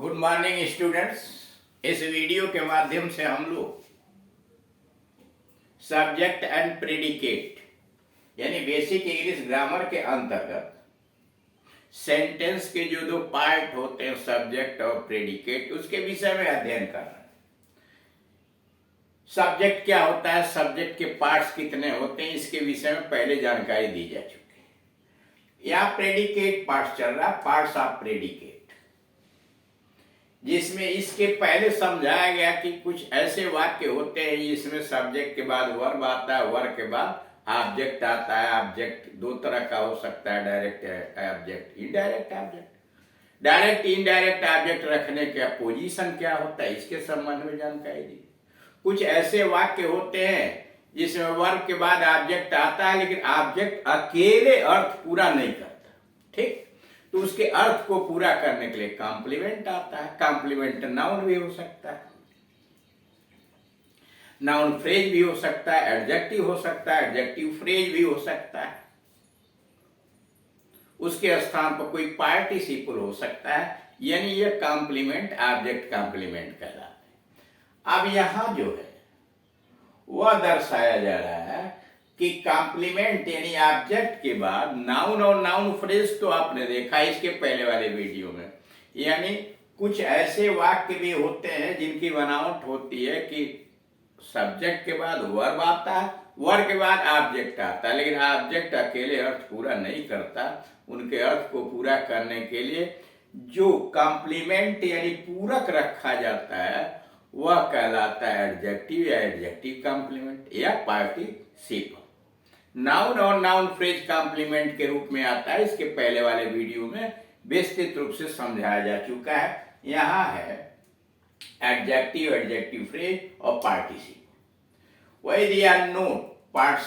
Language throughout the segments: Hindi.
Good morning students. इस वीडियो के माध्यम से हम लोग सब्जेक्ट एंड प्रेडिकेट यानी बेसिक इंग्लिश ग्रामर के अंतर्गत सेंटेंस के जो दो पार्ट होते हैं सब्जेक्ट और प्रेडिकेट उसके विषय में अध्ययन कर रहे हैं। सब्जेक्ट क्या होता है, सब्जेक्ट के पार्ट्स कितने होते हैं, इसके विषय में पहले जानकारी दी जा चुकी है। यहाँ प्रेडिकेट पार्ट चल रहा है, पार्ट्स ऑफ प्रेडिकेट, जिसमें इसके पहले समझाया गया कि कुछ ऐसे वाक्य होते हैं जिसमें सब्जेक्ट के बाद वर्ब आता है, वर्ब के बाद ऑब्जेक्ट आता है। ऑब्जेक्ट दो तरह का हो सकता है, direct object, indirect object. Direct indirect object रखने का पोजीशन क्या होता है, इसके संबंध में जानकारी दी। कुछ ऐसे वाक्य होते हैं जिसमें वर्ब के बाद ऑब्जेक्ट आता है लेकिन ऑब्जेक्ट अकेले अर्थ पूरा नहीं करता, ठीक, तो उसके अर्थ को पूरा करने के लिए कॉम्प्लीमेंट आता है। कॉम्प्लीमेंट नाउन भी हो सकता है, नाउन फ्रेज भी हो सकता है, एडजेक्टिव हो सकता है, एडजेक्टिव फ्रेज भी हो सकता है। उसके स्थान पर कोई पार्टिसिपल हो सकता है, यानी यह कॉम्प्लीमेंट ऑब्जेक्ट कॉम्प्लीमेंट कहलाता है। अब यहां जो है वह दर्शाया जा रहा है कि कॉम्प्लीमेंट यानी ऑब्जेक्ट के बाद नाउन और नाउन फ्रेज तो आपने देखा इसके पहले वाले वीडियो में, यानी कुछ ऐसे वाक्य भी होते हैं जिनकी बनावट होती है कि सब्जेक्ट के बाद वर्ब आता है, वर्ब के बाद ऑब्जेक्ट आता है, लेकिन ऑब्जेक्ट अकेले अर्थ पूरा नहीं करता। उनके अर्थ को पूरा करने के लिए जो कॉम्प्लीमेंट यानी पूरक रखा जाता है वह कहलाता है एडजेक्टिव या एडजेक्टिव कॉम्प्लीमेंट या पार्टिसिपल। नाउन और नाउन फ्रेज कॉम्प्लीमेंट के रूप में आता है, इसके पहले वाले वीडियो में विस्तृत रूप से समझाया जा चुका है। यहां है एडजेक्टिव, एडजेक्टिव फ्रेज और पार्टिसिपल। वही दिया note parts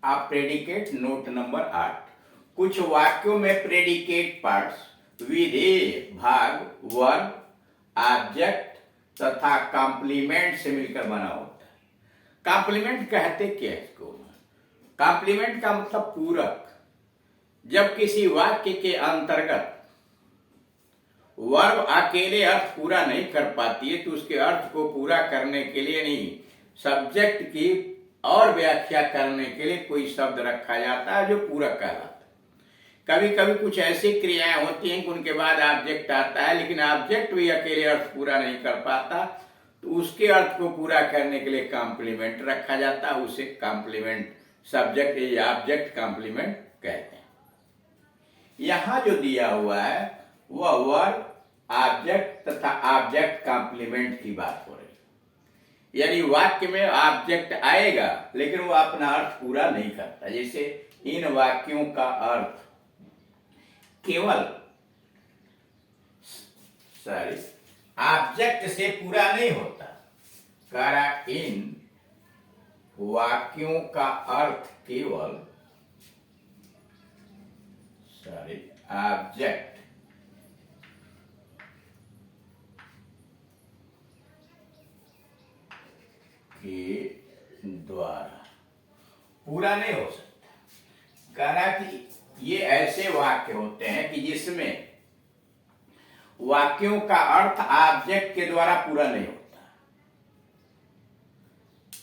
of predicate, note number 8। कुछ वाक्यों में प्रेडिकेट पार्ट्स विधेय, भाग, वर्ब, ऑब्जेक्ट तथा कॉम्प्लीमेंट से मिलकर बना होता है। कॉम्प्लीमेंट कहते क्या है इसको? कॉम्प्लीमेंट का मतलब पूरक। जब किसी वाक्य के अंतर्गत वर्ब अकेले अर्थ पूरा नहीं कर पाती है तो उसके अर्थ को पूरा करने के लिए नहीं, सब्जेक्ट की और व्याख्या करने के लिए कोई शब्द रखा जाता है जो पूरक कहलाता है। कभी कभी कुछ ऐसी क्रियाएं होती हैं कि उनके बाद ऑब्जेक्ट आता है लेकिन ऑब्जेक्ट भी अकेले अर्थ पूरा नहीं कर पाता तो उसके अर्थ को पूरा करने के लिए कॉम्प्लीमेंट रखा जाता है, उसे कॉम्प्लीमेंट सब्जेक्ट या ऑब्जेक्ट कॉम्प्लीमेंट कहते हैं। यहां जो दिया हुआ है वह वर्ब, ऑब्जेक्ट तथा ऑब्जेक्ट कॉम्प्लीमेंट की बात हो रही है, यानी वाक्य में ऑब्जेक्ट आएगा लेकिन वो अपना अर्थ पूरा नहीं करता। जैसे इन वाक्यों का अर्थ केवल ऑब्जेक्ट से पूरा नहीं होता। करा इन वाक्यों का अर्थ केवल ऑब्जेक्ट के द्वारा पूरा नहीं हो सकता। करा कि ये ऐसे वाक्य होते हैं कि जिसमें वाक्यों का अर्थ ऑब्जेक्ट के द्वारा पूरा नहीं होता,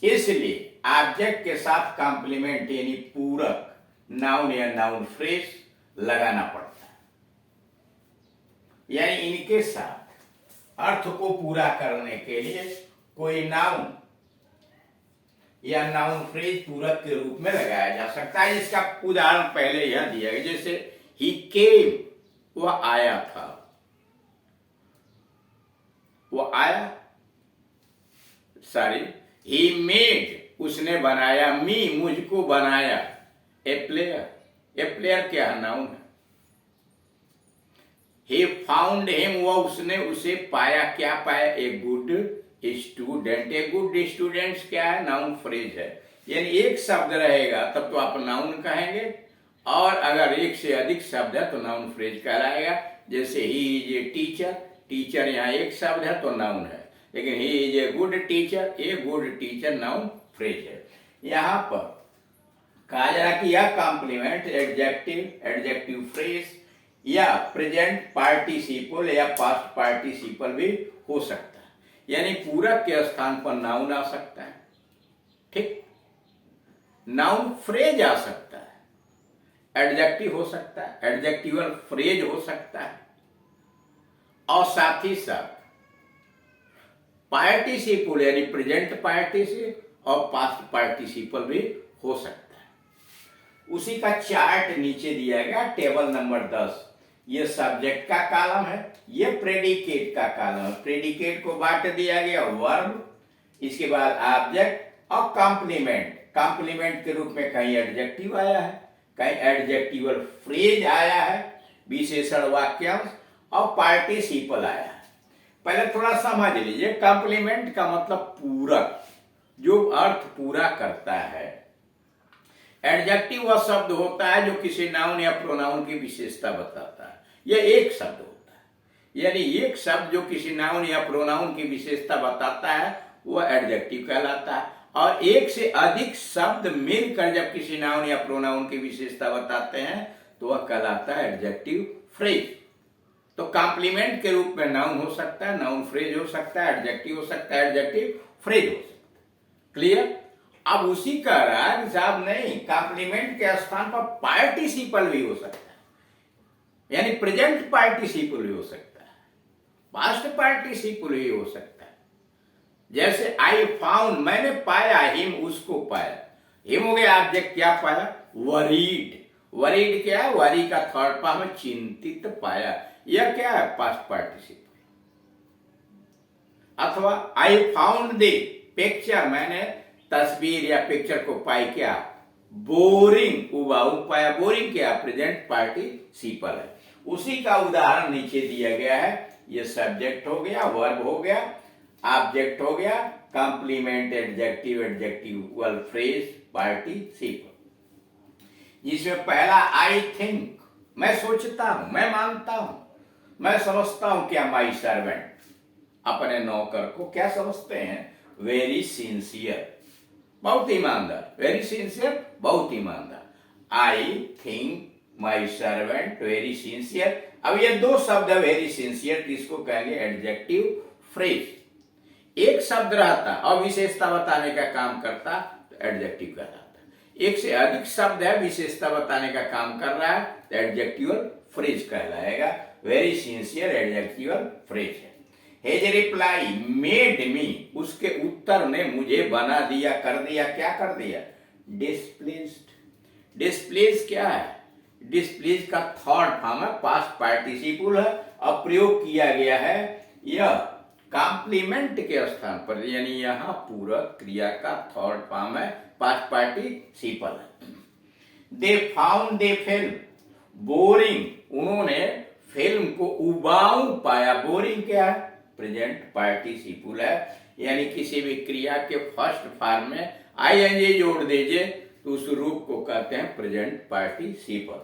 इसलिए ऑब्जेक्ट के साथ कॉम्प्लीमेंट यानी पूरक नाउन या नाउन फ्रेज लगाना पड़ता है, यानी इनके साथ अर्थ को पूरा करने के लिए कोई नाउन या नाउन फ्रेज पूरक के रूप में लगाया जा सकता है। इसका उदाहरण पहले यह दिया गया, जैसे ही केम वह आया था, वह आया, ही मेड उसने बनाया, मी मुझको बनाया, ए प्लेयर क्या है? नाउन है। ही फाउंड हिम वह उसने उसे पाया, क्या पाया? A good student. A good student क्या है? नाउन फ्रेज है, यानी एक शब्द रहेगा तब तो आप नाउन कहेंगे और अगर एक से अधिक शब्द है तो नाउन फ्रेज कहलाएगा। जैसे he is a teacher, teacher यहाँ एक शब्द है तो नाउन है, लेकिन he is a good teacher, a good teacher noun phrase है। यहां पर कहा जा रहा कि यह कॉम्प्लीमेंट एडजेक्टिव, एडजेक्टिव फ्रेज या प्रेजेंट पार्टिसिपल या पास्ट पार्टिसिपल भी हो सकता है, यानी पूरक के स्थान पर नाउन आ सकता है। ठीक, नाउन फ्रेज आ सकता है, एडजेक्टिव हो सकता है, एडजेक्टिवल फ्रेज हो सकता है, और साथ ही साथ पार्टिसिपल यानी प्रेजेंट पार्टिसिपल और पास्ट पार्टिसिपल भी हो सकता है। उसी का चार्ट नीचे दिया गया, टेबल नंबर 10। ये सब्जेक्ट का कॉलम है, ये प्रेडिकेट का कॉलम है। प्रेडिकेट को बांट दिया गया वर्ब, इसके बाद ऑब्जेक्ट और कॉम्प्लीमेंट। कॉम्प्लीमेंट के रूप में कहीं एडजेक्टिव आया है, कहीं एडजेक्टिवल फ्रेज आया है, विशेषण वाक्यांश, और पार्टिसिपल आया है। पहले थोड़ा समझ लीजिए, कॉम्प्लीमेंट का मतलब पूरक, जो अर्थ पूरा करता है। एडजेक्टिव वह शब्द होता है जो किसी नाउन या प्रोनाउन की विशेषता बताता है। यह एक शब्द होता है, यानी एक शब्द जो किसी नाउन या प्रोनाउन की विशेषता बताता है वह एडजेक्टिव कहलाता है। और एक से अधिक शब्द मिलकर जब किसी नाउन या प्रोनाउन की विशेषता बताते हैं तो वह कहलाता है एडजेक्टिव फ्रेज। तो कॉम्प्लीमेंट के रूप में नाउन हो सकता है, नाउन फ्रेज हो सकता है, एडजेक्टिव हो सकता है, एडजेक्टिव फ्रेज हो सकता है। क्लियर? अब उसी का राग साहब नहीं, कॉम्प्लीमेंट के स्थान पर पार्टिसिपल भी हो सकता है, यानी प्रेजेंट पार्टिसिपल भी हो सकता है, पास्ट पार्टिसिपल भी हो सकता है। जैसे आई फाउंड, मैंने पाया, हिम उसको पाया। हिम हो गया ऑब्जेक्ट, क्या पाया? वरीड। वरीड क्या है? वरी का थर्ड फॉर्म है चिंतित पाया। यह क्या है? Past participle. अथवा आई फाउंड द पिक्चर, मैंने तस्वीर या पिक्चर को पाई, क्या? बोरिंग, उबाऊ पाया। बोरिंग क्या? प्रेजेंट पार्टिसिपल है। उसी का उदाहरण नीचे दिया गया है। ये सब्जेक्ट हो गया, वर्ब हो गया, ऑब्जेक्ट हो गया, complement, adjective, adjectival phrase, participle. जिसमें पहला आई थिंक, मैं सोचता हूं, मैं मानता हूं, मैं समझता हूं। क्या? माई सर्वेंट, अपने नौकर को क्या समझते हैं? वेरी सिंसियर, बहुत ईमानदार। वेरी सिंसियर, बहुत ईमानदार। I think my servant very sincere. अब ये दो शब्द है, वेरी सिंसियर, किसको कहेंगे? Adjective phrase. एक शब्द रहता और विशेषता बताने का काम करता तो एडजेक्टिव कहलाता। एक से अधिक शब्द है, विशेषता बताने का काम कर रहा है तो एडजेक्टिवल फ्रेज कहलाएगा। वेरी सिंसियर एडजेक्टिवल फ्रेज है। His reply made me, उसके उत्तर ने मुझे बना दिया, कर दिया। क्या कर दिया? Displeased। Displeased क्या है? Displeased का थर्ड फॉर्म है, पास्ट पार्टिसिपल है और प्रयोग किया गया है यह कॉम्प्लीमेंट के स्थान पर, यानी यहां पूरक क्रिया का थर्ड फॉर्म है, पास्ट पार्टिसिपल है। They found the film boring, उन्होंने फिल्म को उबाऊ पाया। बोरिंग क्या है? प्रेजेंट पार्टिसिपल है, यानी किसी भी क्रिया के फर्स्ट फॉर्म में आईएनजी जोड़ दीजिए तो उस रूप को कहते हैं प्रेजेंट पार्टिसिपल।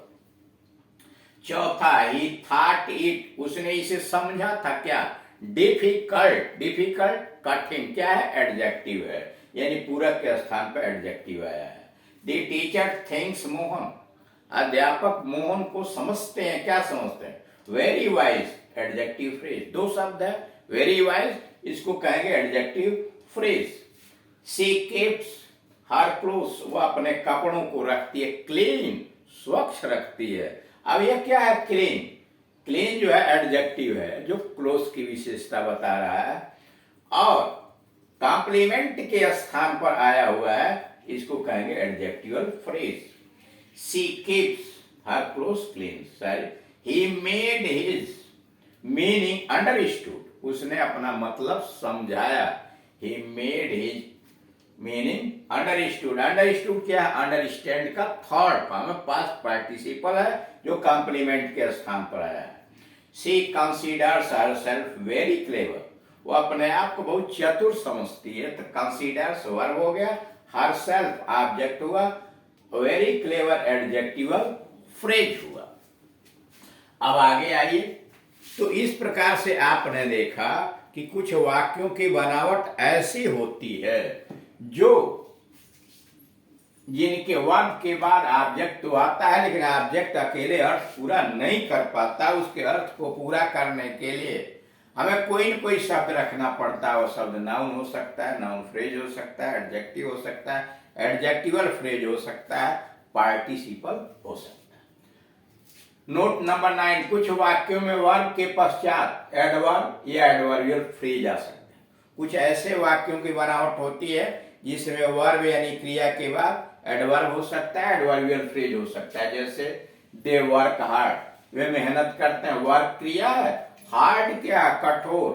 चौथा, ही थॉट इट, उसने इसे समझा था। क्या? डिफिकल्ट। डिफिकल्ट कठिन, क्या है? एडजेक्टिव है, यानी पूरक के स्थान पर एडजेक्टिव आया है। द टीचर थिंक्स मोहन, अध्यापक मोहन को समझते हैं। क्या समझते हैं? Very wise, adjective phrase. दो शब्द है, वेरी वाइज, इसको कहेंगे adjective phrase. She keeps her clothes, वो अपने कपड़ों को रखती है क्लीन, स्वच्छ रखती है। अब यह क्या है? क्लीन। क्लीन जो है एडजेक्टिव है, जो क्लोथ्स की विशेषता बता रहा है और कॉम्प्लीमेंट के स्थान पर आया हुआ है, इसको कहेंगे adjectival phrase. She keeps her clothes clean. Sorry, he made his meaning understood, उसने अपना मतलब समझाया। he made his meaning understood। understood क्या है? understand का थर्ड फॉर्म है, पास्ट पार्टिसिपल है, जो कॉम्प्लीमेंट के स्थान पर आया है। she considers herself very clever, वो अपने आप को बहुत चतुर समझती है। तो considers वर्ब हो गया, herself ऑब्जेक्ट हुआ, very clever एडजेक्टिवल फ्रेज हुआ। अब आगे आइए। तो इस प्रकार से आपने देखा कि कुछ वाक्यों की बनावट ऐसी होती है जो जिनके वर्ब के बाद ऑब्जेक्ट तो आता है, लेकिन ऑब्जेक्ट अकेले अर्थ पूरा नहीं कर पाता। उसके अर्थ को पूरा करने के लिए हमें कोई न कोई शब्द रखना पड़ता है। वो शब्द नाउन हो सकता है, नाउन फ्रेज हो सकता है, एडजेक्टिव हो सकता है, एडजेक्टिवल फ्रेज हो सकता है, पार्टिसिपल हो सकता है। नोट नंबर 9, कुछ वाक्यों में वर्ब के पश्चात एडवर्ब या एडवर्बियल फ्रेज आ सकते हैं। कुछ ऐसे वाक्यों की बनावट होती है जिसमें वर्ब यानी क्रिया के बाद एडवर्ब हो सकता है, एडवर्बियल फ्रेज हो सकता है। जैसे दे वर्क हार्ड, वे मेहनत करते हैं। वर्क क्रिया है, हार्ड क्या, कठोर।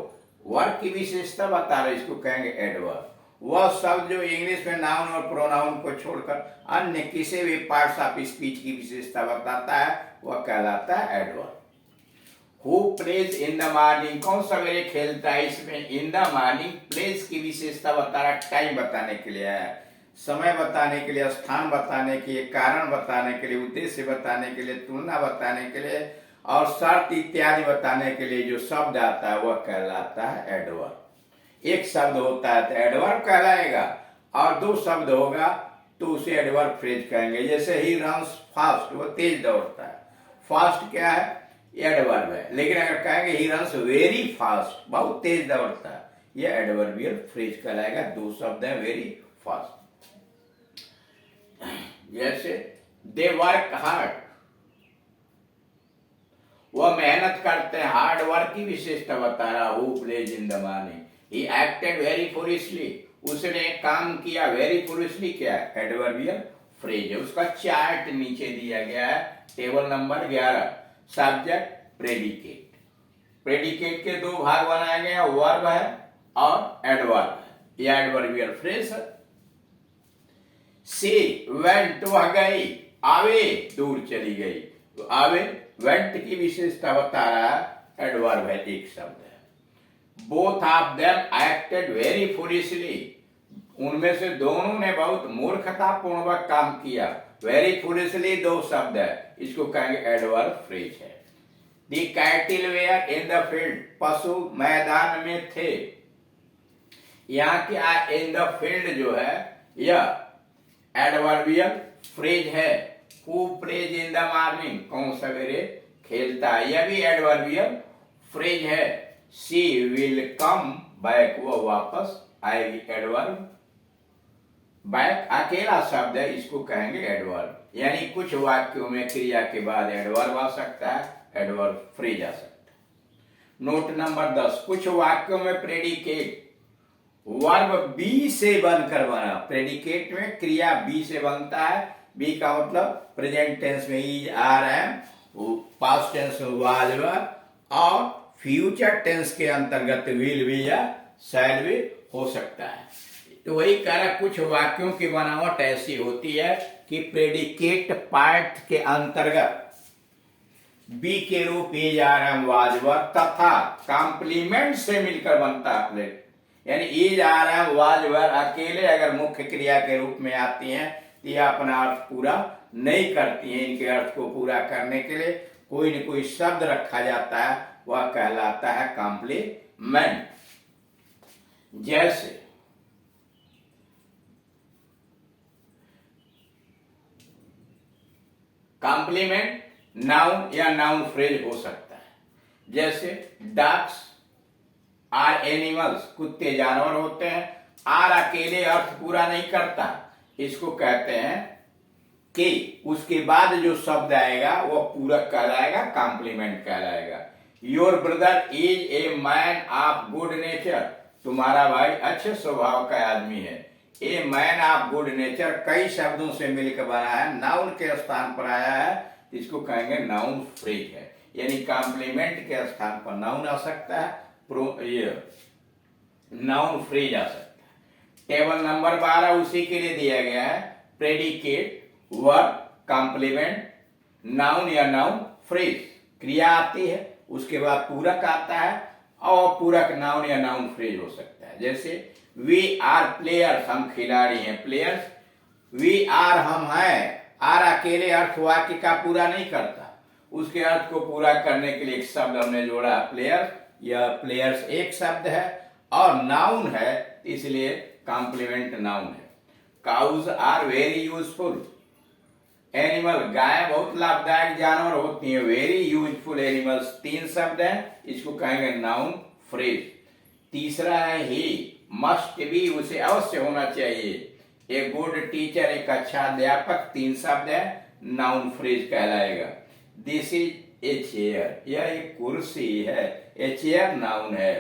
वर्क की विशेषता बता रहे, इसको कहेंगे एडवर्ब। वह शब्द जो इंग्लिश में नाउन और प्रोनाउन को छोड़कर अन्य किसी भी पार्ट्स ऑफ स्पीच की विशेषता बताता है, वह कहलाता है adverb. Who plays in the morning, कौन सवेरे खेलता है। इसमें इन द मॉर्निंग प्लेज की विशेषता बता रहा, टाइम बताने के लिए है, समय बताने के लिए, स्थान बताने के लिए, कारण बताने के लिए, उद्देश्य बताने के लिए, तुलना बताने के लिए और शर्त इत्यादि बताने के लिए जो शब्द आता है वह कहलाता है एडवर्ब। एक शब्द होता है तो एडवर्ब कहलाएगा, और दो शब्द होगा तो उसे एडवर्ब फ्रेज कहेंगे। जैसे ही रन्स फास्ट, वो तेज दौड़ता है। फास्ट क्या है, एडवर्ब है। लेकिन अगर कहेंगे ही रन्स वेरी फास्ट, बहुत तेज दौड़ता है, यह एडवर्बियल फ्रेज कहलाएगा। दो शब्द है, वेरी फास्ट। जैसे दे वर्क हार्ड, वह मेहनत करते हैं। हार्ड वर्क की विशेषता बता रहा। Who plays in the morning, he acted very foolishly, उसने काम किया। वेरी फुलिशली क्या है, एडवर्बियल फ्रेज है। उसका चार्ट नीचे दिया गया है, table number 11। Subject, predicate. Predicate के दो भाग बनाए गए हैं, वर्ब है और एडवर्ब है। यह एडवर्बियल फ्रेज है। सी वेंट, वह गई। आवे, दूर चली गई। तो आवे, वेंट की विशेषता बता रहा है, एडवर्ब है, एक शब्द है। Both of them acted very foolishly, उनमें से दोनों ने बहुत मूर्खतापूर्वक काम किया। वेरी फुलिशली दो शब्द है, इसको कहेंगे एडवर्ब फ्रेज है। The cattle were in the field, पशु मैदान में थे। यहाँ क्या इन द फील्ड जो है यह एडवर्बियल फ्रेज है। Who plays in the morning, कौन सवेरे खेलता है, यह भी एडवर्बियल फ्रेज है। शी विल कम बैक, वह वापस आएगी। एडवर्ब बैक अकेला शब्द है, इसको कहेंगे एडवर्ब। यानी कुछ वाक्यों में क्रिया के बाद एडवर्ब आ सकता है, एडवर्ब फ्रेज आ सकता है। नोट नंबर 10, कुछ वाक्यों में प्रेडिकेट वर्ब बी से बनकर बना। प्रेडिकेट में क्रिया बी से बनता है। बी का मतलब प्रेजेंट टेंस में is, are, am, past tense में वाज, वर, और फ्यूचर टेंस के अंतर्गत विल भी या शैल भी हो सकता है। तो वही कह रहा, कुछ वाक्यों की बनावट ऐसी होती है कि प्रेडिकेट पार्ट के अंतर्गत बी के रूप इज, आर, एम, वाज, वर तथा कॉम्प्लीमेंट से मिलकर बनता है। यानी इज, आर, एम, वाज, वर अकेले अगर मुख्य क्रिया के रूप में आती हैं तो यह अपना अर्थ पूरा नहीं करती हैं। इनके अर्थ को पूरा करने के लिए कोई न कोई शब्द रखा जाता है, वह कहलाता है कॉम्प्लीमेंट। जैसे कॉम्प्लीमेंट नाउन या नाउन फ्रेज हो सकता है। जैसे डॉग्स आर एनिमल्स, कुत्ते जानवर होते हैं। आर अकेले अर्थ पूरा नहीं करता, इसको कहते हैं कि उसके बाद जो शब्द आएगा वह पूरक कहलाएगा, कॉम्प्लीमेंट कहलाएगा। Your brother is a man of good nature, तुम्हारा भाई अच्छे स्वभाव का आदमी है। A man of good nature कई शब्दों से मिलकर बना है, नाउन के स्थान पर आया है, इसको कहेंगे नाउन फ्रेज है। यानी कॉम्प्लीमेंट के स्थान पर नाउन आ सकता है, नाउन फ्रेज आ सकता है। टेबल नंबर 12 उसी के लिए दिया गया है। प्रेडिकेट, वर्ब, कॉम्प्लीमेंट, नाउन या नाउन फ्रेज, क्रिया आती है, उसके बाद पूरक आता है और पूरक नाउन या नाउन फ्रेज हो सकता है। जैसे वी आर प्लेयर्स, हम खिलाड़ी हैं। प्लेयर्स, वी आर, हम हैं। आर अकेले अर्थ वाक्य का पूरा नहीं करता, उसके अर्थ को पूरा करने के लिए एक शब्द हमने जोड़ा, प्लेयर्स। यह प्लेयर्स एक शब्द है और नाउन है, इसलिए कॉम्प्लीमेंट नाउन है। Cows are very useful animal, गाय बहुत लाभदायक जानवर होती है। वेरी यूजफुल एनिमल्स, 3 शब्द है, इसको कहेंगे नाउन फ्रेज। तीसरा है ही मस्ट बी, उसे अवश्य होना चाहिए। ए गुड टीचर, एक अच्छा अध्यापक, 3 शब्द है, नाउन फ्रेज कहलाएगा। दिस इज ए चेयर, यह एक कुर्सी है। ए चेयर नाउन है।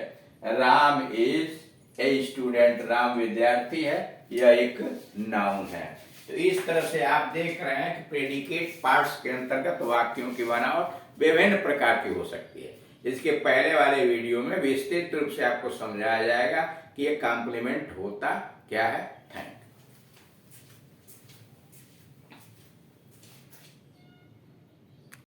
Ram is a student, Ram विद्यार्थी है, यह एक नाउन है। तो इस तरह से आप देख रहे हैं कि प्रेडिकेट पार्ट्स के अंतर्गत वाक्यों की बनावट विभिन्न प्रकार की हो सकती है। इसके पहले वाले वीडियो में विस्तृत रूप से आपको समझाया जाएगा कि ये कॉम्प्लीमेंट होता क्या है